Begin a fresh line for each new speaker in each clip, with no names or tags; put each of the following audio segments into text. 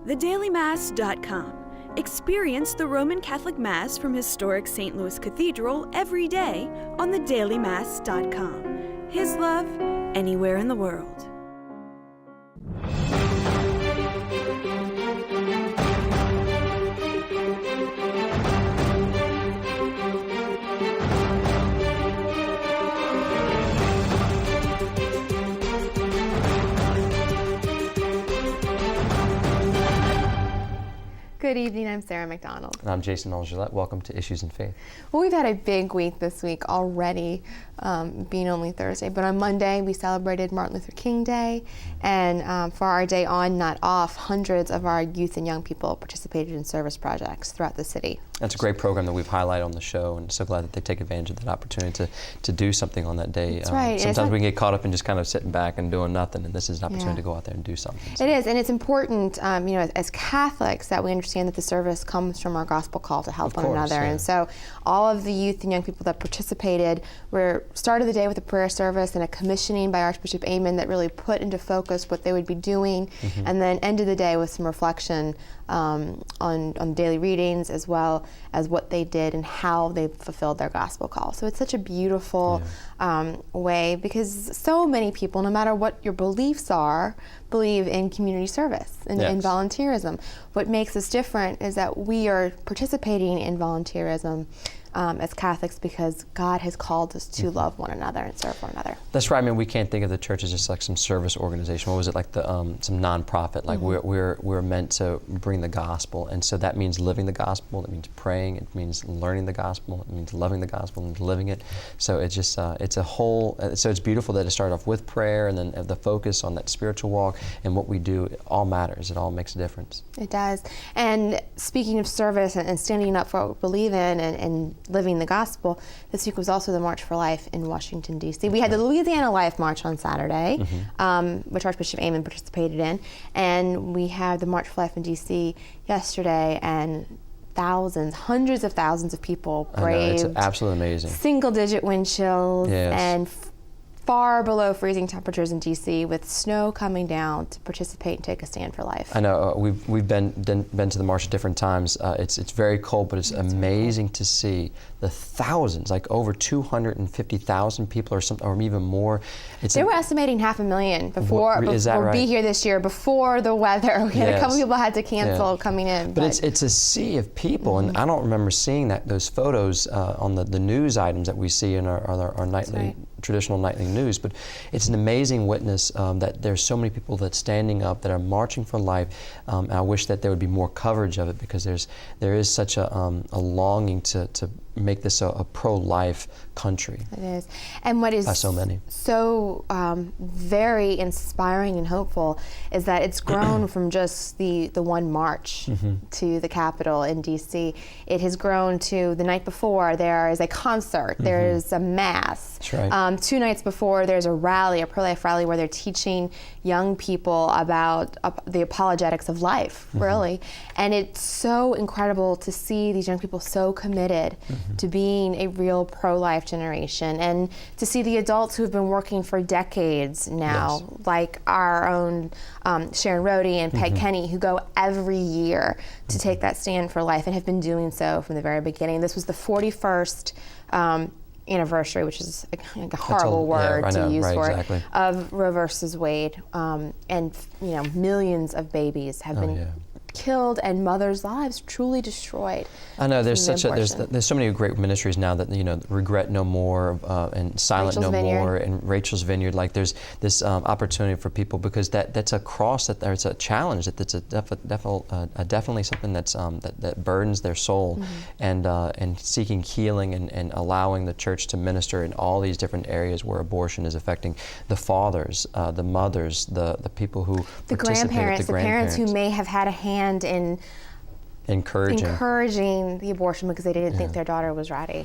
thedailymass.com. Experience the Roman Catholic Mass from historic St. Louis Cathedral every day on thedailymass.com. His love, anywhere in the world.
Good evening, I'm Sarah McDonald.
And I'm Jason Gillette. Welcome to Issues in Faith.
Well, we've had a big week this week already, being only Thursday. But on Monday, we celebrated Martin Luther King Day. And for our day on, not off, hundreds of our youth and young people participated in service projects throughout the city.
That's a great program that we've highlighted on the show, and so glad that they take advantage of that opportunity to do something on that day.
That's right.
Sometimes we can get caught up in just kind of sitting back and doing nothing, and this is an opportunity to go out there and do something. So.
It is, and it's important, as Catholics, that we understand that the service comes from our gospel call to help one another. Yeah. And so all of the youth and young people that participated started the day with a prayer service and a commissioning by Archbishop Amen that really put into focus what they would be doing, and then ended the day with some reflection on daily readings, as well as what they did and how they fulfilled their gospel call. So it's such a beautiful way, because so many people, no matter what your beliefs are, believe in community service and in volunteerism. What makes us different is that we are participating in volunteerism as Catholics because God has called us to love one another and serve one another.
That's right. I mean, we can't think of the church as just like some service organization. What was it, like some nonprofit? Like we're meant to bring the gospel, and so that means living the gospel. It means praying. It means learning the gospel. It means loving the gospel and living it. So it's just it's a whole. So it's beautiful that it started off with prayer, and then the focus on that spiritual walk, and what we do. It all matters. It all makes a difference.
It does. And speaking of service and standing up for what we believe in and living the gospel, this week was also the March for Life in Washington, D.C. We had the Louisiana Life March on Saturday, which Archbishop Amen participated in, and we had the March for Life in D.C. yesterday, and hundreds of thousands of people braved.
It's absolutely amazing.
Single-digit wind chills and far below freezing temperatures in D.C. with snow coming down to participate and take a stand for life.
I know we've been to the march at different times. It's very cold, but it's amazing to see the thousands, like over 250,000 people or even more.
They were estimating 500,000 before be here this year before the weather. We had a couple people had to cancel coming in.
But it's a sea of people, and I don't remember seeing those photos on the news items that we see in our nightly. Traditional nightly news, but it's an amazing witness that there's so many people that's standing up, that are marching for life. I wish that there would be more coverage of it, because there is such a longing to make this a pro-life country.
It is. And what is so very inspiring and hopeful is that it's grown from just the one march to the Capitol in D.C. It has grown to the night before there is a concert, there's a mass.
That's right.
2 nights before there's a rally, a pro-life rally, where they're teaching young people about the apologetics of life, really. And it's so incredible to see these young people so committed to being a real pro-life generation, and to see the adults who have been working for decades now, like our own Sharon Rhodey and Peg Kenny, who go every year to take that stand for life and have been doing so from the very beginning. This was the 41st anniversary, which is a horrible word to use for it, of Roe versus Wade, and millions of babies have been killed and mothers' lives truly destroyed.
I know there's so many great ministries now that Regret No More and Silent No More and Rachel's Vineyard. Like there's this opportunity for people, because that's a cross, it's a challenge, that's definitely something that burdens their soul, and seeking healing and allowing the church to minister in all these different areas where abortion is affecting the fathers, the mothers, the people who
the grandparents, the parents who may have had a hand in encouraging the abortion because they didn't think their daughter was ready.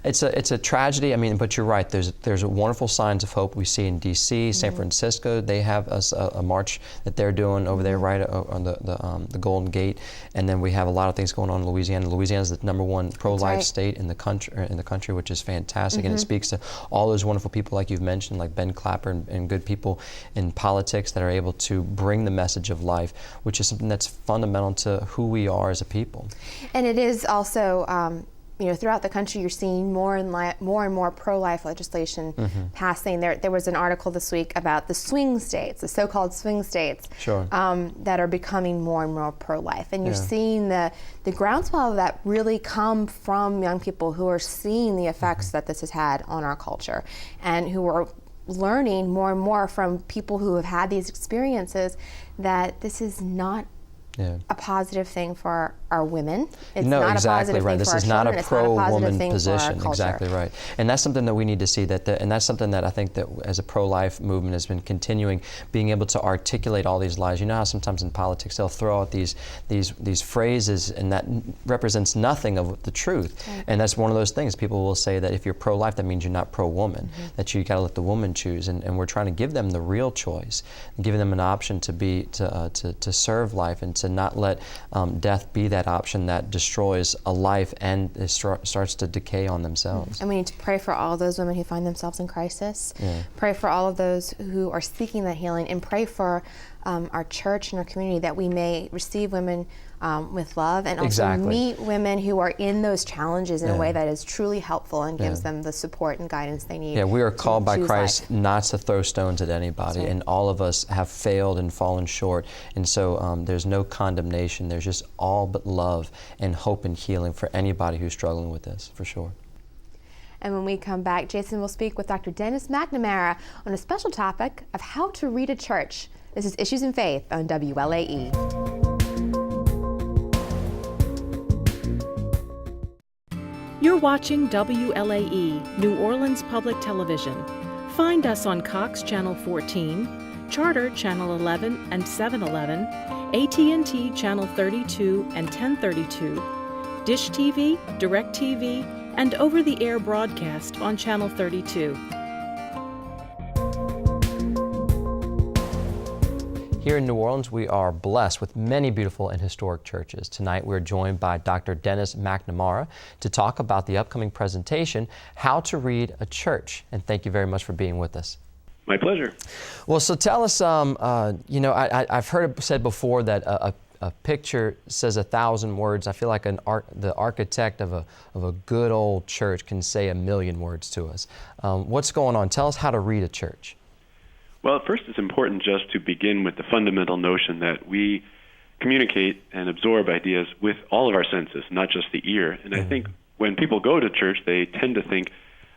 It's a tragedy. I mean, but you're right. There's wonderful signs of hope we see in D.C., San Francisco. They have a march that they're doing over there, right on the Golden Gate, and then we have a lot of things going on in Louisiana. Louisiana is the #1 pro-life state in the country, which is fantastic, and it speaks to all those wonderful people like you've mentioned, like Ben Clapper and good people in politics that are able to bring the message of life, which is something that's fundamental to who we are as a people.
And it is also, throughout the country, you're seeing more and more pro-life legislation passing. There was an article this week about the swing states, the so-called swing states, that are becoming more and more pro-life. And you're seeing the groundswell of that really come from young people who are seeing the effects that this has had on our culture, and who are learning more and more from people who have had these experiences that this is not a positive thing for our women. It's
no,
not
exactly
a positive
right.
thing
This
for
is
our
not
children.
a pro-woman position.
For our
exactly right. And that's something that we need to see. And that's something that I think that as a pro-life movement has been continuing, being able to articulate all these lies. You know how sometimes in politics they'll throw out these phrases, and that represents nothing of the truth. Right. And that's one of those things. People will say that if you're pro-life, that means you're not pro-woman. That you got to let the woman choose. And we're trying to give them the real choice, and giving them an option to serve life, and to not let death be that option that destroys a life and starts to decay on themselves.
And we need to pray for all those women who find themselves in crisis. Pray for all of those who are seeking that healing, and pray for our church and our community that we may receive women with love, and also meet women who are in those challenges in a way that is truly helpful and gives them the support and guidance they need.
Yeah, we are called by Christ
life.
not to throw stones at anybody, and all of us have failed and fallen short, and so there's no condemnation. There's just all but love and hope and healing for anybody who's struggling with this, for sure.
And when we come back, Jason will speak with Dr. Dennis McNamara on a special topic of how to read a church. This is Issues in Faith on WLAE.
You're watching WLAE, New Orleans Public Television. Find us on Cox Channel 14, Charter Channel 11 and 711, AT&T Channel 32 and 1032, Dish TV, Direct TV, and over-the-air broadcast on Channel 32.
Here in New Orleans, we are blessed with many beautiful and historic churches. Tonight, we're joined by Dr. Dennis McNamara to talk about the upcoming presentation, How to Read a Church. And thank you very much for being with us.
My pleasure.
Well, so tell us, I've heard it said before that a picture says 1,000 words. I feel like the architect of a good old church can say 1,000,000 words to us. What's going on? Tell us how to read a church.
Well, at first it's important just to begin with the fundamental notion that we communicate and absorb ideas with all of our senses, not just the ear. And I think when people go to church, they tend to think,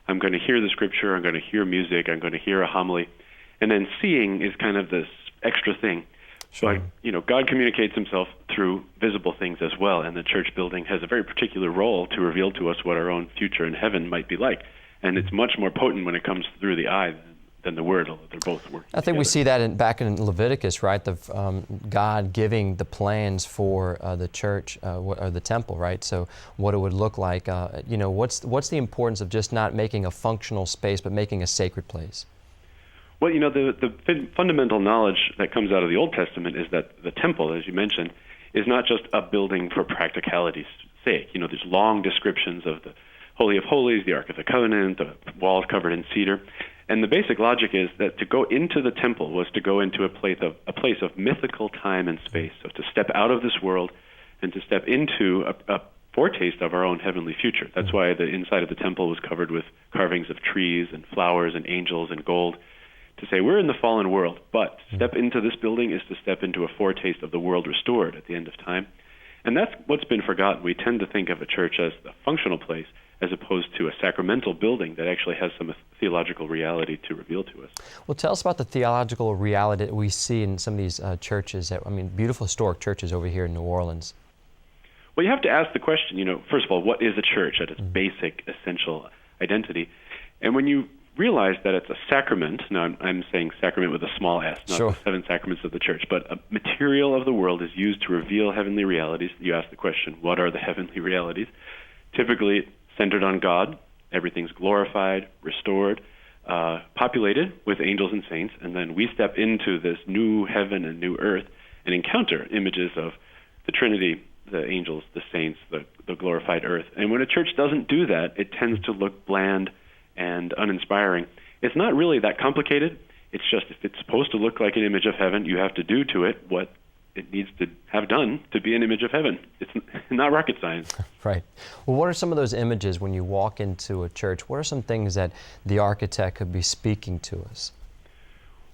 I'm going to hear the scripture, I'm going to hear music, I'm going to hear a homily. And then seeing is kind of this extra thing. So, God communicates himself through visible things as well, and the church building has a very particular role to reveal to us what our own future in heaven might be like. And it's much more potent when it comes through the eye than the word, although they're both working
I think
together.
we see that back in Leviticus, right? God giving the plans for the church or the temple, right? So what it would look like. What's the importance of just not making a functional space, but making a sacred place?
Well, the fundamental knowledge that comes out of the Old Testament is that the temple, as you mentioned, is not just a building for practicality's sake. There's long descriptions of the Holy of Holies, the Ark of the Covenant, the walls covered in cedar. And the basic logic is that to go into the temple was to go into a place of mythical time and space. So to step out of this world and to step into a foretaste of our own heavenly future. That's why the inside of the temple was covered with carvings of trees and flowers and angels and gold, to say we're in the fallen world, but to step into this building is to step into a foretaste of the world restored at the end of time. And that's what's been forgotten. We tend to think of a church as a functional place as opposed to a sacramental building that actually has some theological reality to reveal to us.
Well, tell us about the theological reality that we see in some of these churches, beautiful historic churches over here in New Orleans.
Well, you have to ask the question, first of all, what is a church at its basic, essential identity? And when you realize that it's a sacrament, now I'm saying sacrament with a small s, not the 7 sacraments of the church, but a material of the world is used to reveal heavenly realities. You ask the question, what are the heavenly realities? Typically centered on God, Everything's glorified, restored, populated with angels and saints, and then we step into this new heaven and new earth and encounter images of the Trinity, the angels, the saints, the glorified earth. And when a church doesn't do that, it tends to look bland and uninspiring. It's not really that complicated. It's just if it's supposed to look like an image of heaven, you have to do to it what it needs to have done to be an image of heaven. It's not rocket science.
Right. Well, what are some of those images when you walk into a church? What are some things that the architect could be speaking to us?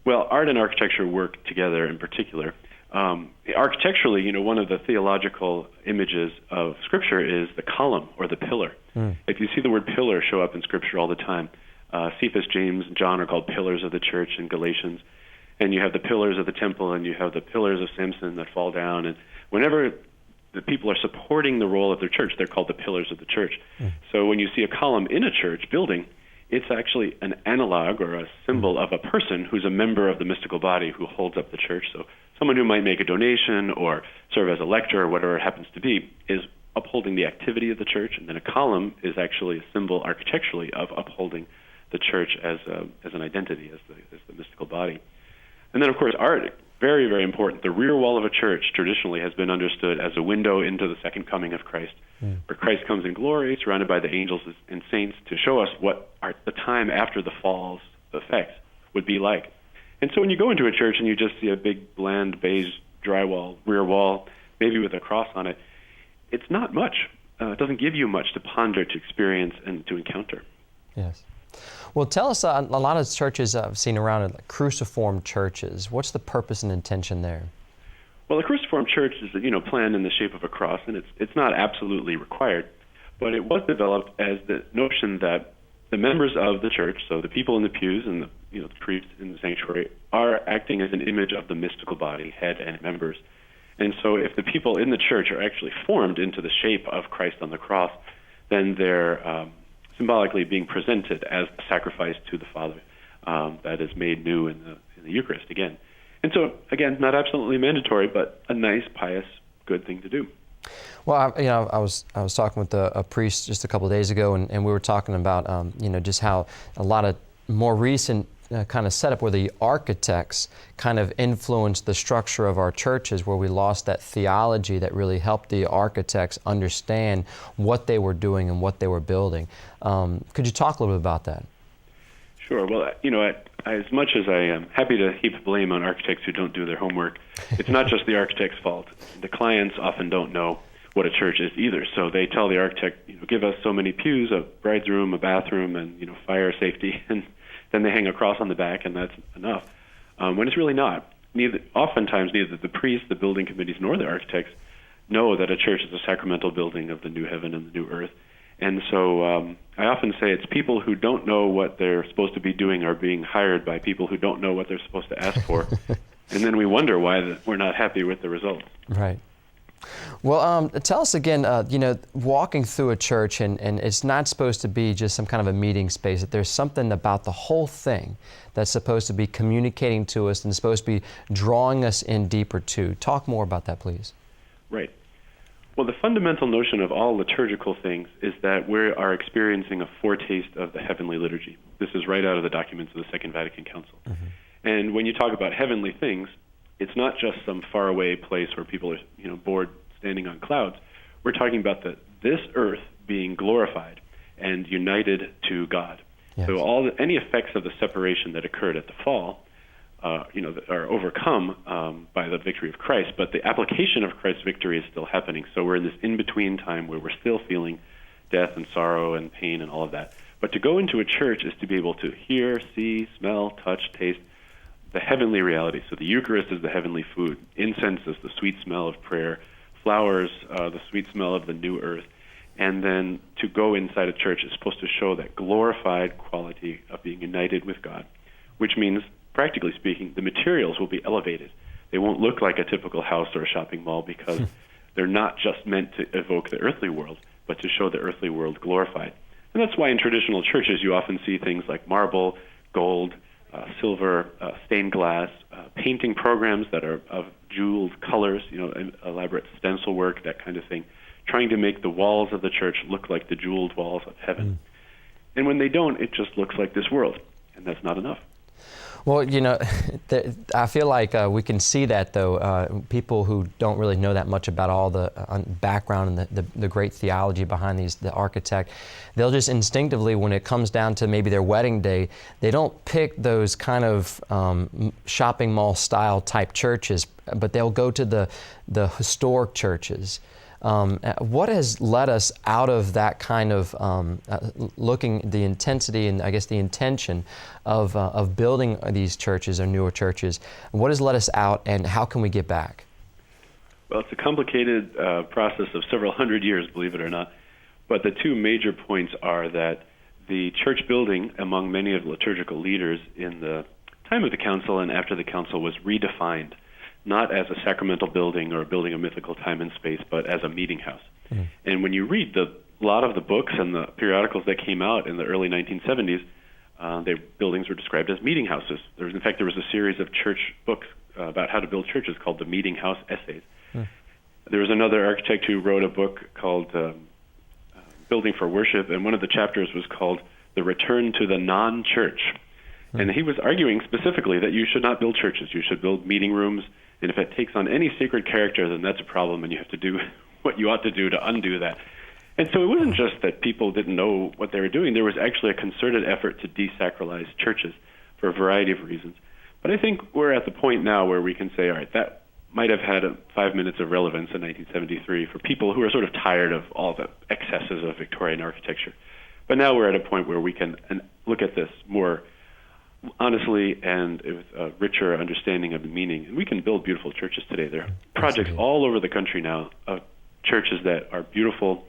Well, art and architecture work together in particular. Architecturally, one of the theological images of Scripture is the column or the pillar. If you see the word pillar show up in Scripture all the time, Cephas, James, and John are called pillars of the church in Galatians. And you have the pillars of the temple, and you have the pillars of Samson that fall down. And whenever the people are supporting the role of their church, they're called the pillars of the church. So when you see a column in a church building, it's actually an analog or a symbol of a person who's a member of the mystical body who holds up the church. So someone who might make a donation or serve as a lector or whatever it happens to be is upholding the activity of the church. And then a column is actually a symbol architecturally of upholding the church as an identity, as the mystical body. And then, of course, art, very, very important. The rear wall of a church traditionally has been understood as a window into the second coming of Christ, where Christ comes in glory, surrounded by the angels and saints, to show us what the time after the fall's effects would be like. And so when you go into a church and you just see a big, bland, beige drywall, rear wall, maybe with a cross on it, it's not much. It doesn't give you much to ponder, to experience, and to encounter.
Yes. Well, tell us, a lot of churches I've seen around it, like cruciform churches. What's the purpose and intention there?
Well, a cruciform church is, planned in the shape of a cross, and it's not absolutely required, but it was developed as the notion that the members of the church, so the people in the pews and the priests in the sanctuary, are acting as an image of the mystical body, head and members. And so if the people in the church are actually formed into the shape of Christ on the cross, then they're symbolically being presented as a sacrifice to the Father that is made new in the Eucharist again. And so, again, not absolutely mandatory, but a nice, pious, good thing to do.
Well, I was talking with a priest just a couple of days ago, and we were talking about just how a lot of more recent kind of setup where the architects kind of influenced the structure of our churches, where we lost that theology that really helped the architects understand what they were doing and what they were building. Could you talk a little bit about that?
Sure. Well, as much as I am happy to heap blame on architects who don't do their homework, it's not just the architect's fault. The clients often don't know what a church is either. So they tell the architect, give us so many pews, a bride's room, a bathroom, and fire safety, and then they hang a cross on the back, and that's enough. When it's really not. Oftentimes, neither the priests, the building committees, nor the architects know that a church is a sacramental building of the new heaven and the new earth. And so I often say it's people who don't know what they're supposed to be doing are being hired by people who don't know what they're supposed to ask for. And then we wonder why we're not happy with the results.
Right. Well, tell us again, walking through a church, and it's not supposed to be just some kind of a meeting space, that there's something about the whole thing that's supposed to be communicating to us and supposed to be drawing us in deeper too. Talk more about that, please.
Right. Well, the fundamental notion of all liturgical things is that we are experiencing a foretaste of the heavenly liturgy. This is right out of the documents of the Second Vatican Council. Mm-hmm. And when you talk about heavenly things, it's not just some faraway place where people are, bored standing on clouds. We're talking about this earth being glorified and united to God. Yes. So any effects of the separation that occurred at the fall, are overcome by the victory of Christ, but the application of Christ's victory is still happening. So we're in this in-between time where we're still feeling death and sorrow and pain and all of that. But to go into a church is to be able to hear, see, smell, touch, taste the heavenly reality. So the Eucharist is the heavenly food. Incense is the sweet smell of prayer. Flowers, the sweet smell of the new earth. And then to go inside a church is supposed to show that glorified quality of being united with God, which means, practically speaking, the materials will be elevated. They won't look like a typical house or a shopping mall because they're not just meant to evoke the earthly world, but to show the earthly world glorified. And that's why in traditional churches you often see things like marble, gold, silver, stained glass, painting programs that are of jeweled colors, elaborate stencil work, that kind of thing, trying to make the walls of the church look like the jeweled walls of heaven. And when they don't, it just looks like this world, and that's not enough.
Well, you know, I feel like we can see that, though. People who don't really know that much about all the background and the great theology behind the architect, they'll just instinctively, when it comes down to maybe their wedding day, they don't pick those kind of shopping mall style type churches, but they'll go to the historic churches. What has led us out of that kind of looking the intensity and I guess the intention of building these churches or newer churches? What has led us out, and how can we get back?
Well, it's a complicated process of several hundred years, believe it or not. But the two major points are that the church building among many of the liturgical leaders in the time of the council and after the council was redefined, not as a sacramental building or a building of mythical time and space, but as a meeting house. Mm. And when you read a lot of the books and the periodicals that came out in the early 1970s, their buildings were described as meeting houses. There was a series of church books about how to build churches called the Meeting House Essays. Mm. There was another architect who wrote a book called Building for Worship, and one of the chapters was called The Return to the Non-Church. Mm. And he was arguing specifically that you should not build churches. You should build meeting rooms. And if it takes on any sacred character, then that's a problem, and you have to do what you ought to do to undo that. And so it wasn't just that people didn't know what they were doing. There was actually a concerted effort to desacralize churches for a variety of reasons. But I think we're at the point now where we can say, all right, that might have had 5 minutes of relevance in 1973 for people who are sort of tired of all the excesses of Victorian architecture. But now we're at a point where we can look at this more honestly and with a richer understanding of the meaning. And we can build beautiful churches today. There are projects all over the country now of churches that are beautiful,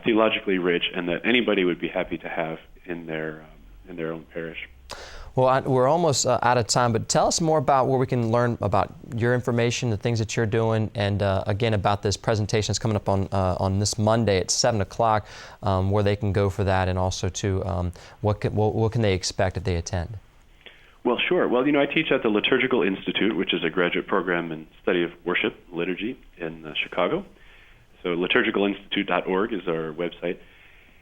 theologically rich, and that anybody would be happy to have in their own parish.
Well, we're almost out of time, but tell us more about where we can learn about your information, the things that you're doing, and again about this presentation that's coming up on this Monday at 7 o'clock, where they can go for that, and also to what can they expect if they attend?
Well, sure. Well, I teach at the Liturgical Institute, which is a graduate program in study of worship, liturgy in Chicago. So liturgicalinstitute.org is our website.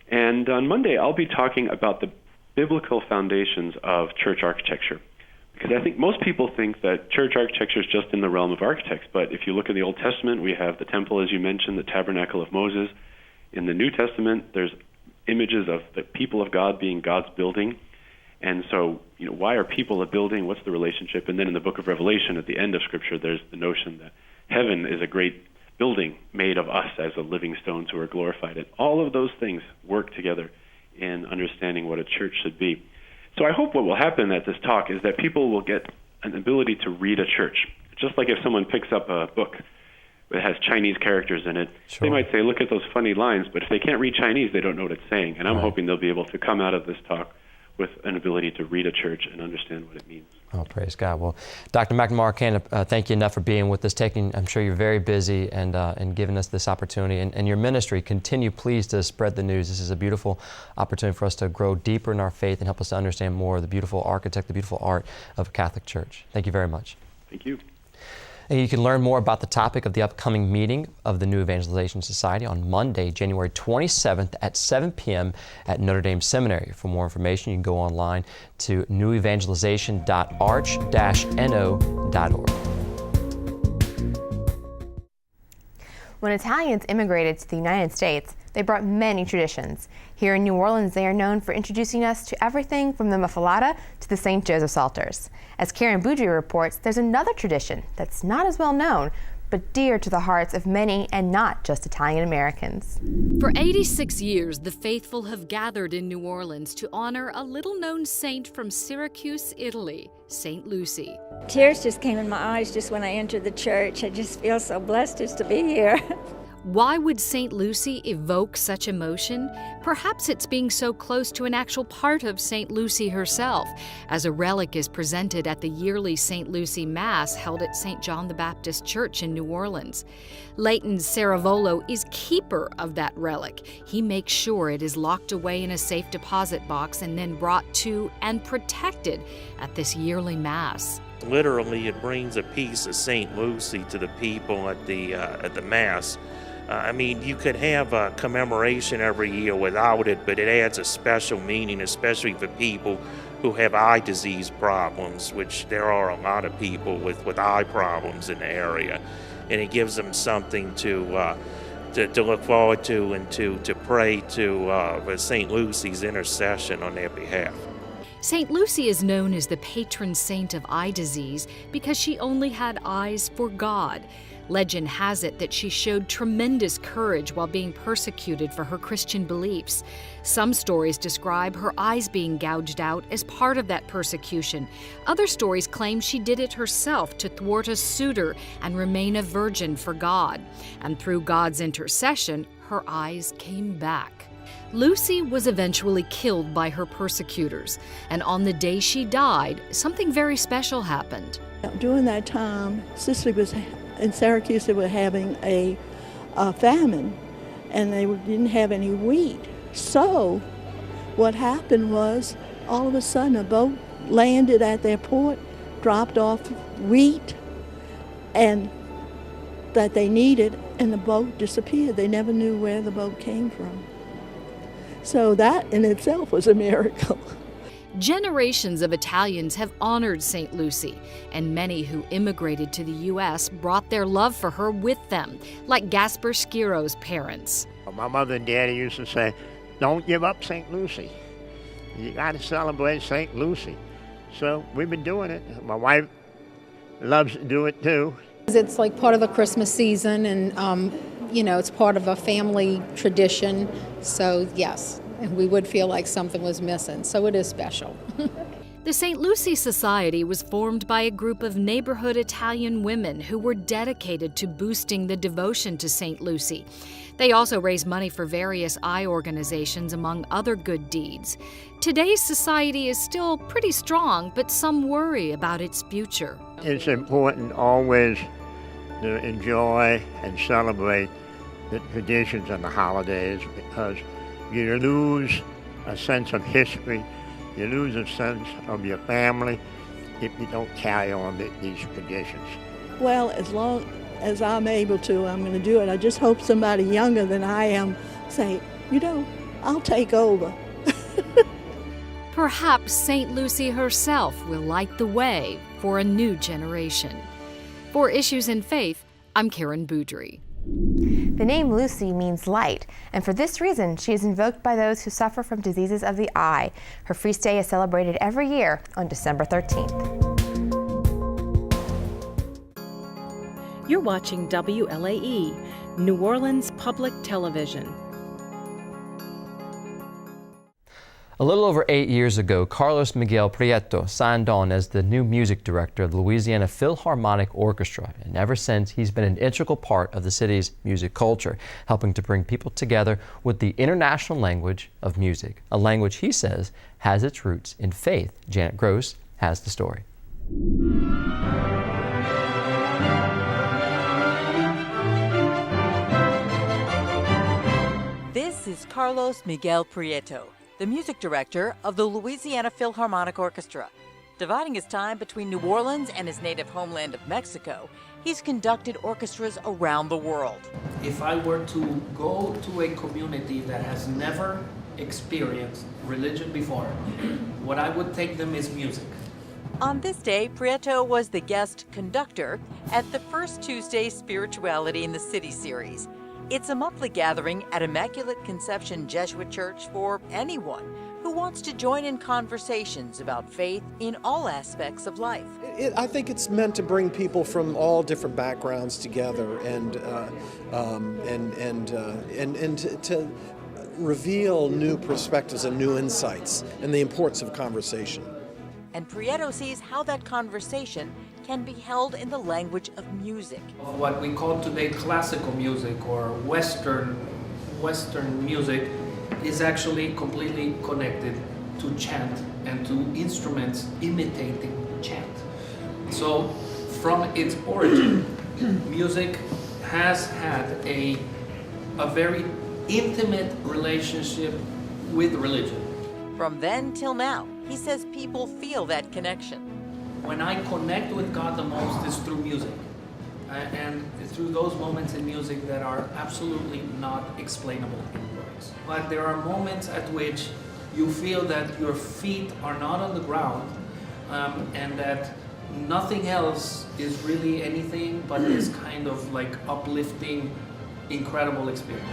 And on Monday, I'll be talking about the biblical foundations of church architecture. Because I think most people think that church architecture is just in the realm of architects. But if you look in the Old Testament, we have the temple, as you mentioned, the tabernacle of Moses. In the New Testament, there's images of the people of God being God's building. And so, why are people a building? What's the relationship? And then in the book of Revelation, at the end of Scripture, there's the notion that heaven is a great building made of us as a living stones who are glorified. And all of those things work together in understanding what a church should be. So I hope what will happen at this talk is that people will get an ability to read a church. Just like if someone picks up a book that has Chinese characters in it, sure, they might say, look at those funny lines, but if they can't read Chinese, they don't know what it's saying. And I'm hoping they'll be able to come out of this talk with an ability to read a church and understand what it means. Oh, praise God. Well, Dr. McNamara, I can't thank you enough for being with us, I'm sure you're very busy, and giving us this opportunity. And your ministry, continue please to spread the news. This is a beautiful opportunity for us to grow deeper in our faith and help us to understand more of the beautiful architect, the beautiful art of a Catholic Church. Thank you very much. Thank you.
And you can learn more about the topic of the upcoming meeting of the New Evangelization Society on Monday, January 27th at 7 p.m. at Notre Dame Seminary. For more information, you can go online to newevangelization.arch-no.org.
When Italians immigrated to the United States, they brought many traditions. Here in New Orleans, they are known for introducing us to everything from the muffalata to the St. Joseph Psalters. As Karen Boudry reports, there's another tradition that's not as well known, but dear to the hearts of many and not just Italian Americans.
For 86 years, the faithful have gathered in New Orleans to honor a little-known saint from Syracuse, Italy, St. Lucy.
Tears just came in my eyes just when I entered the church. I just feel so blessed just to be here.
Why would St. Lucy evoke such emotion? Perhaps it's being so close to an actual part of St. Lucy herself, as a relic is presented at the yearly St. Lucy Mass held at St. John the Baptist Church in New Orleans. Leighton Saravolo is keeper of that relic. He makes sure it is locked away in a safe deposit box and then brought to and protected at this yearly Mass.
Literally, it brings a piece of St. Lucy to the people at the Mass. I mean, you could have a commemoration every year without it, but it adds a special meaning, especially for people who have eye disease problems, which there are a lot of people with eye problems in the area. And it gives them something to look forward to and to pray to for St. Lucy's intercession on their behalf.
St. Lucy is known as the patron saint of eye disease because she only had eyes for God. Legend has it that she showed tremendous courage while being persecuted for her Christian beliefs. Some stories describe her eyes being gouged out as part of that persecution. Other stories claim she did it herself to thwart a suitor and remain a virgin for God. And through God's intercession, her eyes came back. Lucy was eventually killed by her persecutors, and on the day she died, something very special happened.
During that time, Sicily was in Syracuse, they were having a famine, and they didn't have any wheat. So what happened was, all of a sudden, a boat landed at their port, dropped off wheat and that they needed, and the boat disappeared. They never knew where the boat came from. So that in itself was a miracle.
Generations of Italians have honored St. Lucy, and many who immigrated to the U.S. brought their love for her with them, like Gaspar Schiro's parents.
My mother and daddy used to say, don't give up St. Lucy. You got to celebrate St. Lucy. So we've been doing it. My wife loves to do it too.
It's like part of the Christmas season, and it's part of a family tradition. So yes, and we would feel like something was missing. So it is special.
The St. Lucy Society was formed by a group of neighborhood Italian women who were dedicated to boosting the devotion to St. Lucy. They also raise money for various eye organizations, among other good deeds. Today's society is still pretty strong, but some worry about its future.
It's important always to enjoy and celebrate the traditions and the holidays, because you lose a sense of history, you lose a sense of your family if you don't carry on these traditions.
Well, as long as I'm able to, I'm going to do it. I just hope somebody younger than I am say, I'll take over.
Perhaps St. Lucy herself will light the way for a new generation. For Issues in Faith, I'm Karen Boudry.
The name Lucy means light, and for this reason, she is invoked by those who suffer from diseases of the eye. Her feast day is celebrated every year on December 13th.
You're watching WLAE, New Orleans Public Television.
A little over 8 years ago, Carlos Miguel Prieto signed on as the new music director of the Louisiana Philharmonic Orchestra, and ever since he's been an integral part of the city's music culture, helping to bring people together with the international language of music, a language he says has its roots in faith. Janet Gross has the story.
This is Carlos Miguel Prieto, the music director of the Louisiana Philharmonic Orchestra. Dividing his time between New Orleans and his native homeland of Mexico, he's conducted orchestras around the world.
If I were to go to a community that has never experienced religion before, what I would take them is music.
On this day, Prieto was the guest conductor at the First Tuesday Spirituality in the City series. It's a monthly gathering at Immaculate Conception Jesuit Church for anyone who wants to join in conversations about faith in all aspects of life.
I think it's meant to bring people from all different backgrounds together and to reveal new perspectives and new insights and the importance of conversation.
And Prieto sees how that conversation can be held in the language of music.
What we call today classical music or Western music is actually completely connected to chant and to instruments imitating chant. So from its origin, music has had a very intimate relationship with religion.
From then till now, he says people feel that connection.
When I connect with God the most is through music. and through those moments in music that are absolutely not explainable in words. But there are moments at which you feel that your feet are not on the ground, and that nothing else is really anything but this kind of like uplifting, incredible experience.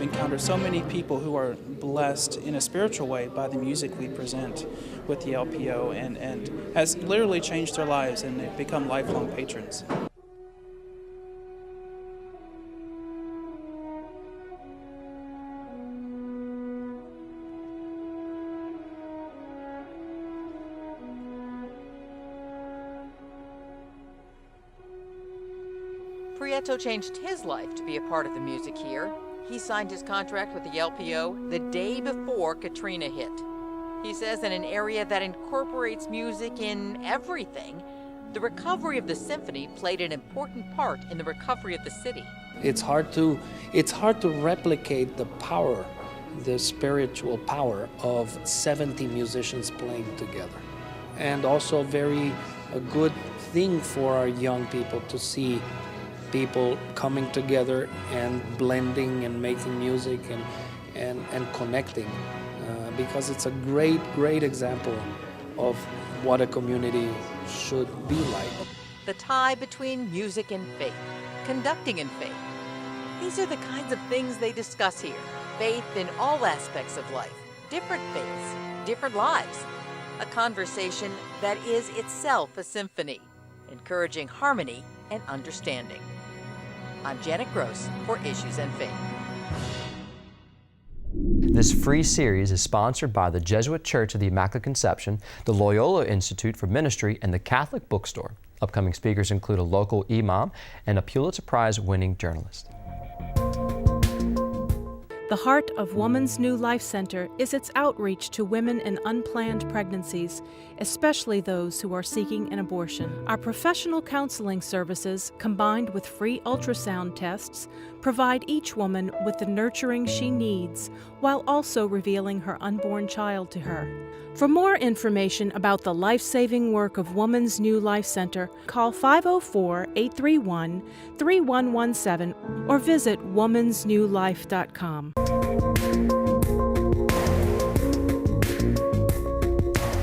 Encounter so many people who are blessed in a spiritual way by the music we present with the LPO, and has literally changed their lives, and they've become lifelong patrons.
Prieto changed his life to be a part of the music here. He signed his contract with the LPO the day before Katrina hit. He says in an area that incorporates music in everything, the recovery of the symphony played an important part in the recovery of the city.
It's hard to replicate the power, the spiritual power of 70 musicians playing together. And also a good thing for our young people to see people coming together and blending and making music and connecting, because it's a great example of what a community should be like.
The tie between music and faith, conducting in faith. These are the kinds of things they discuss here. Faith in all aspects of life, different faiths, different lives. A conversation that is itself a symphony, encouraging harmony and understanding. I'm Janet Gross for Issues and Faith.
This free series is sponsored by the Jesuit Church of the Immaculate Conception, the Loyola Institute for Ministry, and the Catholic Bookstore. Upcoming speakers include a local imam and a Pulitzer Prize-winning journalist.
The heart of Woman's New Life Center is its outreach to women in unplanned pregnancies, especially those who are seeking an abortion. Our professional counseling services, combined with free ultrasound tests, provide each woman with the nurturing she needs while also revealing her unborn child to her. For more information about the life-saving work of Woman's New Life Center, call 504-831-3117 or visit womansnewlife.com.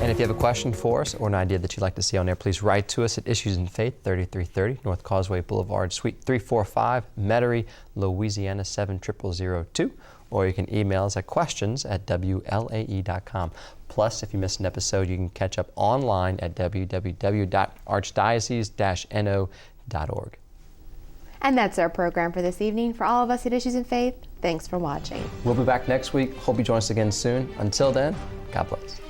And if you have a question for us or an idea that you'd like to see on air, please write to us at Issues in Faith, 3330 North Causeway Boulevard, Suite 345, Metairie, Louisiana 70002. Or you can email us at questions@WLAE.com. Plus, if you missed an episode, you can catch up online at www.archdiocese-no.org.
And that's our program for this evening. For all of us at Issues in Faith, thanks for watching.
We'll be back next week. Hope you join us again soon. Until then, God bless.